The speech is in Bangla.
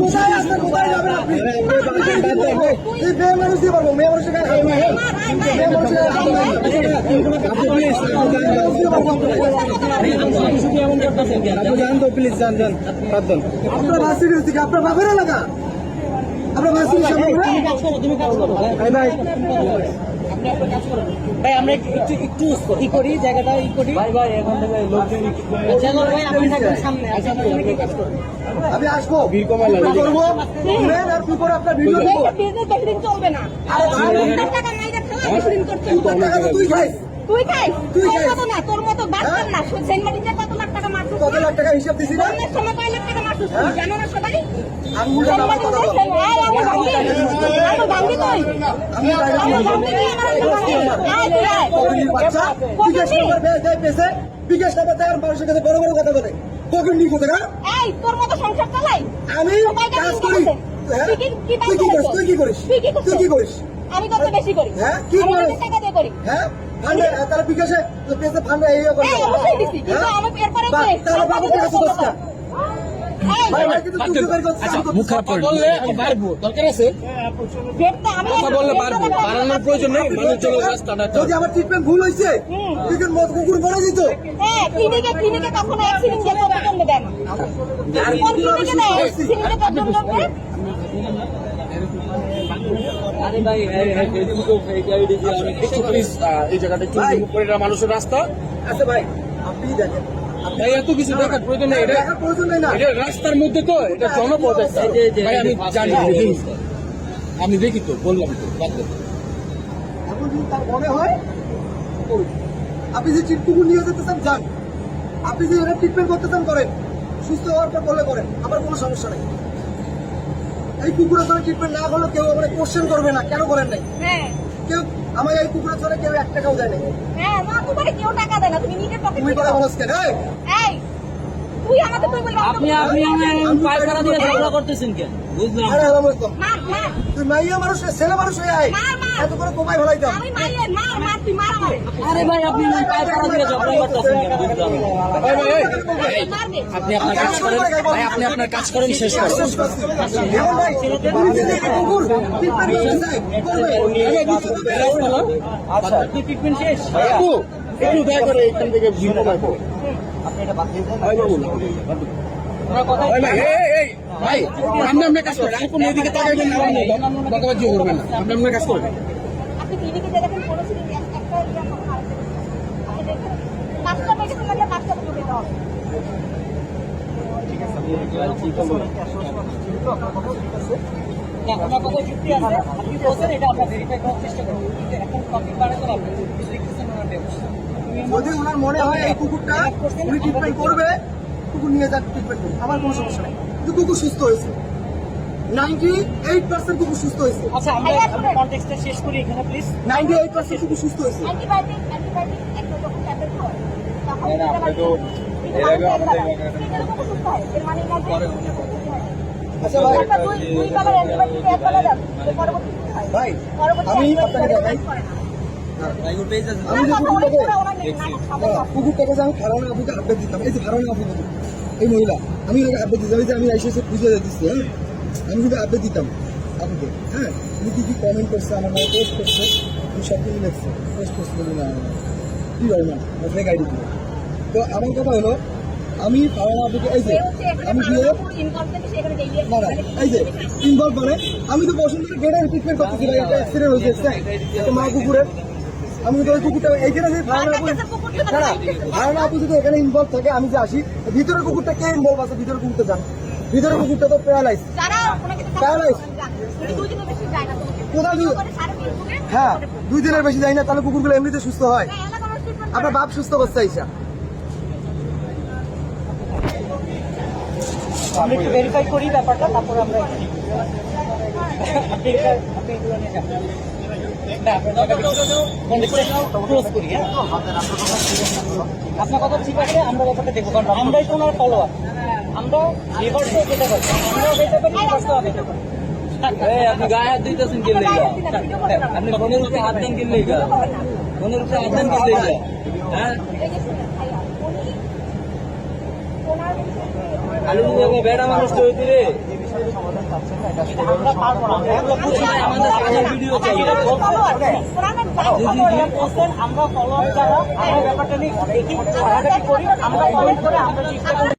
কোথায় আসছেন, কোথায় যাবেন আপনি? এই মেয়ে মানুষ দিয়ে পারবো, মেয়ে মানুষের গায়ে মেয়ে মানুষের প্লিজ যান যান। আপনার ভাষির থেকে আপনার বাপের এলাকা, আপনার ভাষির ভাই আমরা একটু ই করি, জায়গাটা ই করি ভাই। ভাই এখন থেকে লোকজন ভাই আপনি থাকবেন সামনে, আমি আসবো করবো আর কি করে আপনার ভিডিও দেবো। চলবে না, টাকা নাই টাকা তো তুই খাইস, তুই খাই, তোর মতো না, তোর মতো বাচ্চার না। সেনমাটিতে কত লাখ টাকা মারছিস, কত লাখ টাকা হিসাব দিছি না? অনেক সময় কয় লাখ টাকা মারছিস, জানো না সবাই? আমি মুখে আমার কথা বলবো। বাচ্চা বিকাশ নাম্বার দেয় পেছে, বিকাশ নাম্বার দেয় আর মানুষের কাছে বড় বড় কথা বলে। কখন নি কোথায় এই তোর মতো সংসার চালাই আমি কাজ করি। তুই কি করিস? তুই কি করিস? তুই কি করিস? আমি কত বেশি করি। হ্যাঁ কি করিস? টাকা দিয়ে করি। হ্যাঁ ফান্ডে তার বিকাশে পেছে ফান্ডে এই করে। অবশ্যই দিছি, কিন্তু আমি এরপরে তাহলে বাবু টাকা সুদস্তা ভাই ভাই কিন্তু তুই বের করছিস। আচ্ছা মুখ খারাপ করলে আমি পারবো, দরকার আছে কথা বললে পারবো, বাড়ানোর প্রয়োজন নেই। মানুষ চলে রাস্তাটা যদি আমার ট্রিটমেন্ট ভুল হয়েছে তুই কিন্তু মদ কুকুর বলে দিত। হ্যাঁ ক্লিনিকে কখনো অ্যাক্সিডেন্ট দিয়ে কতজন দেয় না। আর কোন ক্লিনিকে দেয় ক্লিনিকে কতজন দেয়? আরে ভাই ফেসবুকে ফেক আইডি দিয়ে আমি দেখছি, প্লিজ এই জায়গাটা একটু রিমুভ করে দাও, মানুষের রাস্তা। আচ্ছা ভাই আপনি দেখেন, ভাই এত কিছু দেখার প্রয়োজন নেই, এটা দেখার প্রয়োজন নেই না। এটা রাস্তার মধ্যে তো, এটা জনপথ একটা। ভাই আমি জানি, আমি দেখি তো, বললাম তো বাদ দে। এখন যদি তার মনে হয় করুন। আপনি যে কুকুর নিয়ে যেতে চান যান, আপনি যে এটা ট্রিটমেন্ট করতে চান করেন, সুস্থ হওয়ার পর করলে করেন, আমার কোনো সমস্যা নেই। এই কুকুরের জন্য ট্রিটমেন্ট না হলে কেউ আমার কোশ্চেন করবে না কেন করেন নাই। হ্যাঁ কেউ আমার এই কুকুরের জন্য কেউ 1 টাকাও দেয় নাই। হ্যাঁ না, তোমাকে কেউ টাকা দেয় না, তুমি নিজের পকেট তুমি থেকে কথা দাও। বলছ কেন? এই তুই আমাকে তুই বলবি আপনি পায়খানা দিয়ে ঝগড়া করতেছেন কেন? বুঝলাম আরে আলাইকুম মার মার তুই মাইয়া মানুষ ছেলে মানুষ হয়ে আয় এত করে কোপায় ফেলাইতাম। আমি মাইয়ের মার মার তুই মার আমারে। আরে ভাই আপনি পায়খানা দিয়ে ঝগড়া করতেছেন কেন? বুঝলাম না। ভাই ভাই মারবে। আপনি আপনার কাজ করেন, ভাই আপনি আপনার কাজ করেন, শেষ করেন। এখন ভাই তুমি যদি একটা কুকুর ট্রিটমেন্ট করতে চাই করবে। আচ্ছা আপনি ট্রিটমেন্ট শেষ? একটু একটু দয়া করে এখান থেকে ভিডিও করো। আপনি এটা বাদ দিয়ে দেন। ভাই বাবু ভাই ভাই এই ভাই আপনি কাজ করেন, আর কোনো এদিকে তাকাইবেন না, বাকাবাজি করবেন না, আপনি আপনার কাজ করবেন। আপনি ক্লিনিকে যে দেখেন কোনো সিরিজ একটা ইয়া কখন আসবে, আপনি দেখেন 5টা মেডিসিন লাগলে 5টা বুঝে দিতে হবে। না আমার কথা যুক্তি আছে, আপনি বলছেন এটা আমরা ভেরিফাই করার চেষ্টা করব, কিন্তু এখন টপিক বাড়াতে হবে, লিখতেছেন ওনার ব্যবস্থা। যদি ওনার মনে হয় এই কুকুরটা উনি ট্রিটমেন্ট করবে, কুকুর নিয়ে যান ট্রিটমেন্ট করুন, আমার কোনো সমস্যা নেই। কিন্তু কুকুর সুস্থ হয়েছে, 98% কুকুর সুস্থ হয়েছে। আচ্ছা আমরা কনটেক্সটটা শেষ করি এখানে প্লিজ। 98% কুকুর সুস্থ হয়েছে। অ্যান্টিবায়োটিক একটা যখন ট্যাবলেট হয় তখন না, আপনি তো এর আগে আমাদের এর মানে না যে আচ্ছা ভাই একটা দুই বেলার অ্যান্টিবায়োটিক একবেলা যাবে, পরবর্তী কি হয়? ভাই পরবর্তী আমি antibiotic আপনাকে দেখাই, করে না। আমি যে কুকুরটাকে নাটক সামনে কুকুরটাকে যে আমি খারানা আপুকে আপডেট দিতাম, এই যে খারানা আপু এই মহিলা, আমি ওনাকে আপডেট দিতাম, এই যে আমি এসে খুঁজে দিচ্ছি। হ্যাঁ আমি কিন্তু আপডেট দিতাম আপুকে। হ্যাঁ উনি কি কি কমেন্ট করছে, আমার নামে পোস্ট করছে, আমি সব কিছু লিখছি, পোস্ট করছে বলি না কি হয় না ফেক আইডি দিয়ে। তো আমার কথা হলো আমি খারানা আপুকে এই যে আমি গিয়ে না না এই যে ইনভলভ মানে আমি তো বসন্ত গেটে ট্রিটমেন্ট করতেছি ভাই, একটা অ্যাক্সিডেন্ট হয়েছে একটা মা কুকুরের। আমি তো ওই কুকুরটা এইখানে যে ধারণা আপু যদি এখানে ইনভলভ থাকে, আমি যে আসি ভিতরের কুকুরটা কে ইনভলভ আছে, ভিতরের কুকুরটা যান, ভিতরের কুকুরটা তো প্যারালাইজ প্যারালাইজ কোথাও হ্যাঁ 2 দিনের বেশি যায় না, তাহলে কুকুরগুলো এমনিতে সুস্থ হয়। আপনার বাপ সুস্থ করছে আইসা। আমরা একটু ভেরিফাই করি ব্যাপারটা, তারপর আমরা ক্লোজ করি। হ্যাঁ আপনার কথা ঠিক আছে, আমরা ব্যাপারটা দেখবো, কারণ আমরাই তো ওনার ফলোয়ার, আমরা রিভার্সও যেতে পারি, আমরাও যেতে পারি, রিভার্সও যেতে পারি। আপনি গায়ে হাত দিতেছেন কি লেগে? আপনি ফোনের উপরে হাত দেন কি লেগে? ফোনের উপরে হাত দেন কি লেগে? হ্যাঁ ওনার বেড়া মানুষ তো হইতে রে আমরা পারবো না আমাদের ভিডিও চাই আমরা ফলো যারা আমরা ব্যাপারটা নিয়ে দেখি করি আমরা কমেন্ট করে আমরা চেষ্টা করি